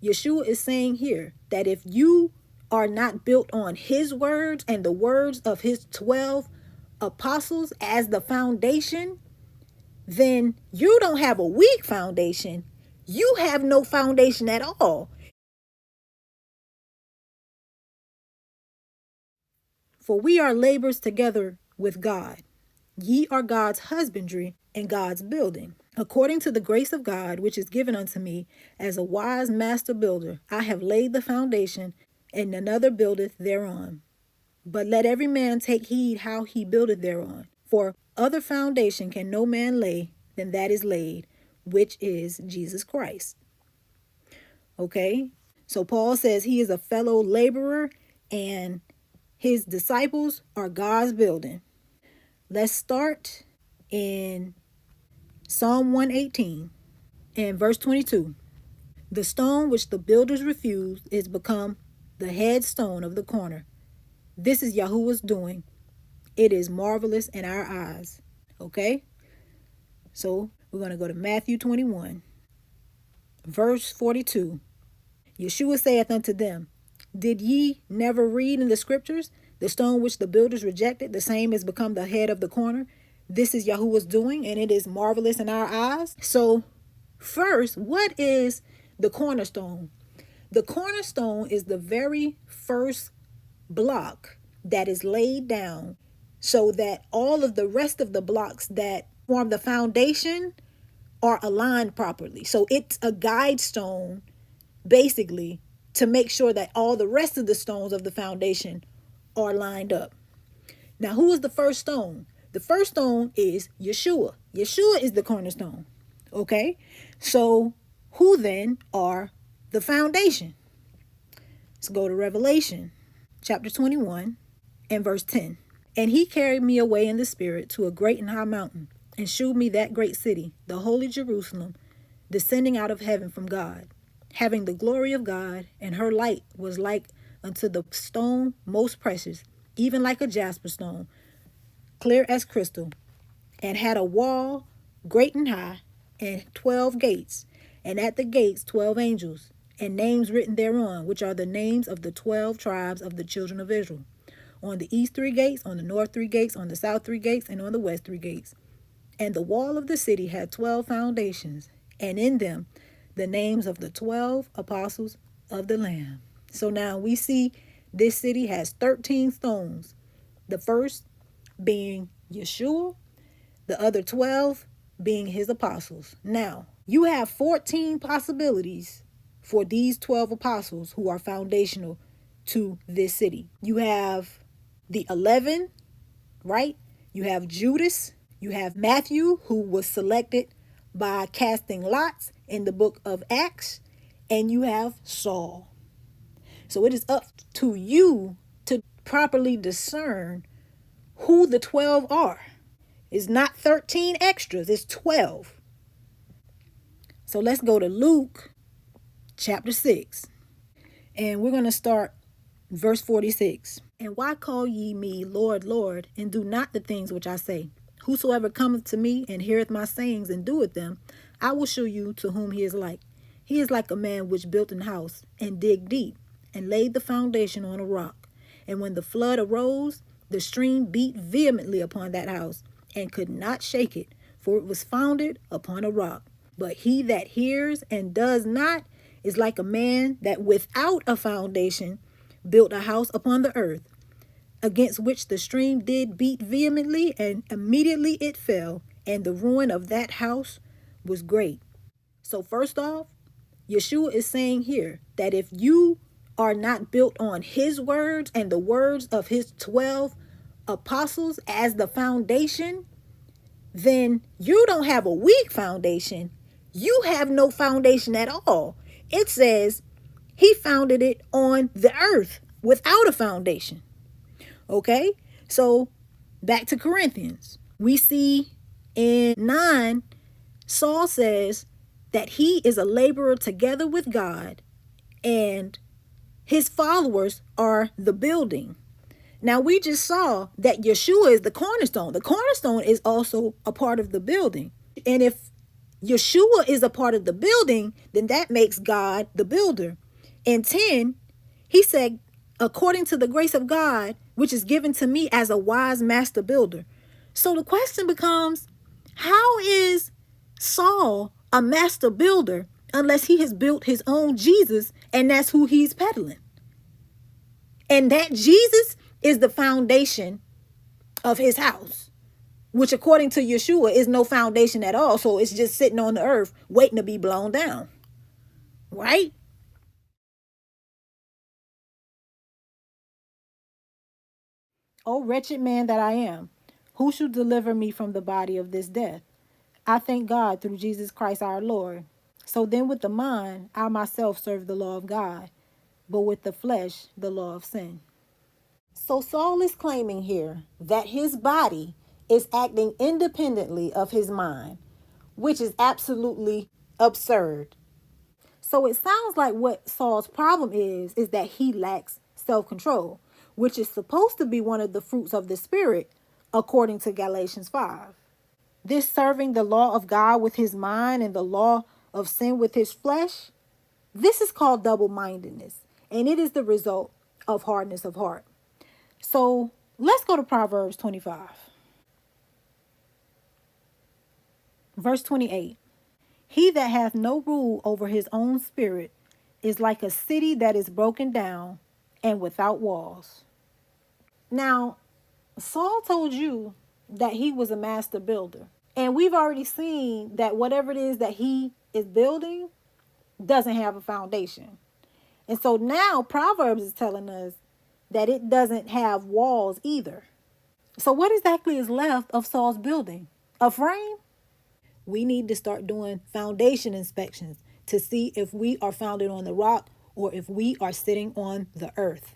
Yeshua is saying here that if you are not built on his words and the words of his 12 apostles as the foundation, then you don't have a weak foundation. You have no foundation at all. For we are laborers together with God. Ye are God's husbandry and God's building. According to the grace of God, which is given unto me, as a wise master builder, I have laid the foundation, and another buildeth thereon. But let every man take heed how he buildeth thereon. For other foundation can no man lay than that is laid, which is Jesus Christ. Okay? So Paul says he is a fellow laborer, and his disciples are God's building. Let's start in Psalm 118 and verse 22. The stone which the builders refused is become the headstone of the corner. This is Yahuwah's doing. It is marvelous in our eyes. Okay? So we're going to go to Matthew 21, verse 42. Yeshua saith unto them, Did ye never read in the scriptures, the stone which the builders rejected, the same is become the head of the corner? This is Yahuwah's doing, and it is marvelous in our eyes. So first, what is the cornerstone? The cornerstone is the very first block that is laid down so that all of the rest of the blocks that form the foundation are aligned properly. So it's a guide stone, basically, to make sure that all the rest of the stones of the foundation are lined up. Now, who is the first stone? The first stone is Yeshua. Yeshua is the cornerstone. Okay? So, who then are the foundation? Let's go to Revelation chapter 21 and verse 10. And he carried me away in the spirit to a great and high mountain, and shewed me that great city, the holy Jerusalem, descending out of heaven from God, having the glory of God, and her light was like unto the stone most precious, even like a jasper stone, clear as crystal, and had a wall great and high, and 12 gates, and at the gates 12 angels, and names written thereon, which are the names of the 12 tribes of the children of Israel. On the east 3 gates, on the north 3 gates, on the south 3 gates, and on the west 3 gates. And the wall of the city had 12 foundations, and in them the names of the 12 apostles of the Lamb. So now we see this city has 13 stones. The first being Yeshua, the other 12 being his apostles. Now, you have 14 possibilities for these 12 apostles who are foundational to this city. You have the 11, right? You have Judas. You have Matthew, who was selected by casting lots in the book of Acts. And you have Saul. So it is up to you to properly discern who the 12 are. It's not 13 extras, it's 12. So let's go to Luke chapter 6. And we're going to start verse 46. And why call ye me Lord, Lord, and do not the things which I say? Whosoever cometh to me and heareth my sayings and doeth them, I will show you to whom he is like. He is like a man which built an house and digged deep and laid the foundation on a rock. And when the flood arose, the stream beat vehemently upon that house and could not shake it, for it was founded upon a rock. But he that hears and does not is like a man that without a foundation built a house upon the earth, against which the stream did beat vehemently, and immediately it fell, and the ruin of that house was great. So first off, Yeshua is saying here that if you are not built on his words and the words of his 12 apostles as the foundation, then you don't have a weak foundation. You have no foundation at all. It says he founded it on the earth without a foundation. Okay, so back to Corinthians. We see in 9, Saul says that he is a laborer together with God, and his followers are the building. Now, we just saw that Yeshua is the cornerstone. The cornerstone is also a part of the building. And if Yeshua is a part of the building, then that makes God the builder. And 10, he said, according to the grace of God, which is given to me as a wise master builder. So the question becomes, how is Saul a master builder unless he has built his own Jesus and that's who he's peddling? And that Jesus is the foundation of his house, which according to Yeshua is no foundation at all. So it's just sitting on the earth waiting to be blown down. Right? O wretched man that I am, who shall deliver me from the body of this death? I thank God through Jesus Christ our Lord. So then with the mind, I myself serve the law of God, but with the flesh, the law of sin. So Saul is claiming here that his body is acting independently of his mind, which is absolutely absurd. So it sounds like what Saul's problem is that he lacks self-control, which is supposed to be one of the fruits of the Spirit, according to Galatians 5. This serving the law of God with his mind and the law of sin with his flesh, this is called double-mindedness, and it is the result of hardness of heart. So let's go to Proverbs 25. Verse 28. He that hath no rule over his own spirit is like a city that is broken down and without walls. Now, Saul told you that he was a master builder. And we've already seen that whatever it is that he is building doesn't have a foundation. And so now Proverbs is telling us that it doesn't have walls either. So what exactly is left of Saul's building? A frame? We need to start doing foundation inspections to see if we are founded on the rock or if we are sitting on the earth.